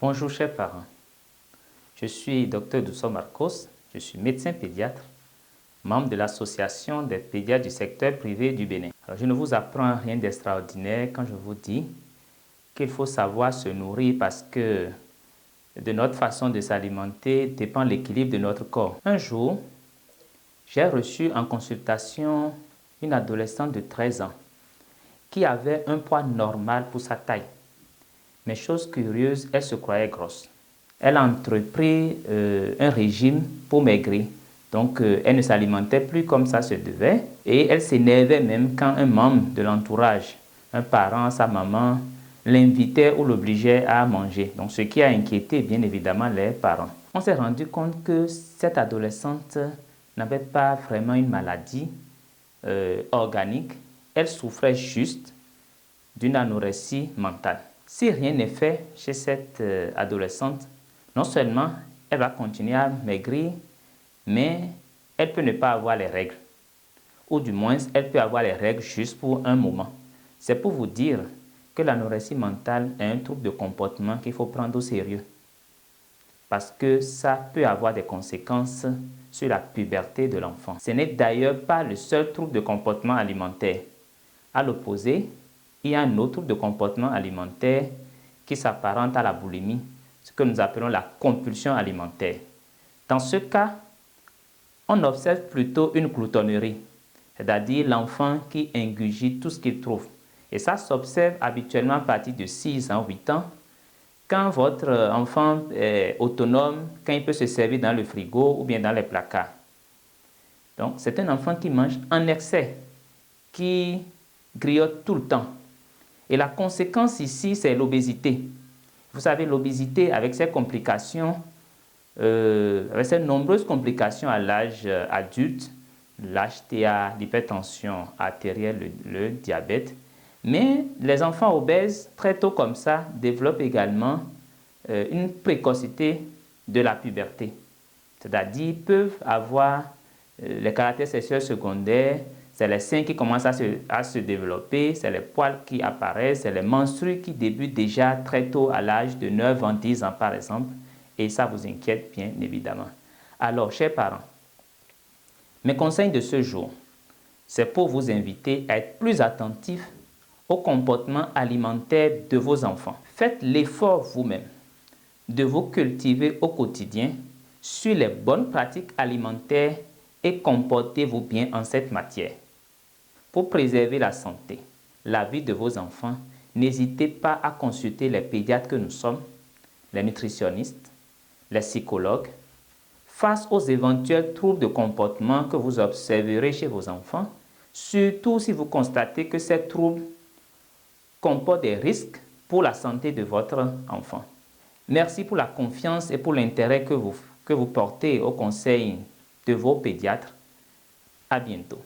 Bonjour chers parents, je suis Dr Dousso Marcos, je suis médecin pédiatre, membre de l'association des pédiatres du secteur privé du Bénin. Alors, je ne vous apprends rien d'extraordinaire quand je vous dis qu'il faut savoir se nourrir parce que de notre façon de s'alimenter dépend l'équilibre de notre corps. Un jour, j'ai reçu en consultation une adolescente de 13 ans qui avait un poids normal pour sa taille. Mais chose curieuse, elle se croyait grosse. Elle a entrepris un régime pour maigrir. Donc, elle ne s'alimentait plus comme ça se devait. Et elle s'énervait même quand un membre de l'entourage, un parent, sa maman, l'invitait ou l'obligeait à manger. Donc, ce qui a inquiété bien évidemment les parents. On s'est rendu compte que cette adolescente n'avait pas vraiment une maladie organique. Elle souffrait juste d'une anorexie mentale. Si rien n'est fait chez cette adolescente, non seulement elle va continuer à maigrir, mais elle peut ne pas avoir les règles. Ou du moins, elle peut avoir les règles juste pour un moment. C'est pour vous dire que l'anorexie mentale est un trouble de comportement qu'il faut prendre au sérieux. Parce que ça peut avoir des conséquences sur la puberté de l'enfant. Ce n'est d'ailleurs pas le seul trouble de comportement alimentaire. À l'opposé, il y a un autre trouble de comportement alimentaire qui s'apparente à la boulimie, ce que nous appelons la compulsion alimentaire. Dans ce cas, on observe plutôt une gloutonnerie, c'est-à-dire l'enfant qui ingurgite tout ce qu'il trouve. Et ça s'observe habituellement à partir de 6 ans, 8 ans, quand votre enfant est autonome, quand il peut se servir dans le frigo ou bien dans les placards. Donc, c'est un enfant qui mange en excès, qui grignote tout le temps. Et la conséquence ici, c'est l'obésité. Vous savez, l'obésité avec ses complications, avec ses nombreuses complications à l'âge adulte, l'HTA, l'hypertension artérielle, le diabète. Mais les enfants obèses, très tôt comme ça, développent également une précocité de la puberté. C'est-à-dire, peuvent avoir les caractères sexuels secondaires. C'est les seins qui commencent à se développer, c'est les poils qui apparaissent, c'est les menstrues qui débutent déjà très tôt à l'âge de 9 ans, 10 ans par exemple. Et ça vous inquiète bien évidemment. Alors, chers parents, mes conseils de ce jour, c'est pour vous inviter à être plus attentifs au comportement alimentaire de vos enfants. Faites l'effort vous-même de vous cultiver au quotidien sur les bonnes pratiques alimentaires et comportez-vous bien en cette matière. Pour préserver la santé, la vie de vos enfants, n'hésitez pas à consulter les pédiatres que nous sommes, les nutritionnistes, les psychologues, face aux éventuels troubles de comportement que vous observerez chez vos enfants, surtout si vous constatez que ces troubles comportent des risques pour la santé de votre enfant. Merci pour la confiance et pour l'intérêt que vous portez aux conseils de vos pédiatres. À bientôt.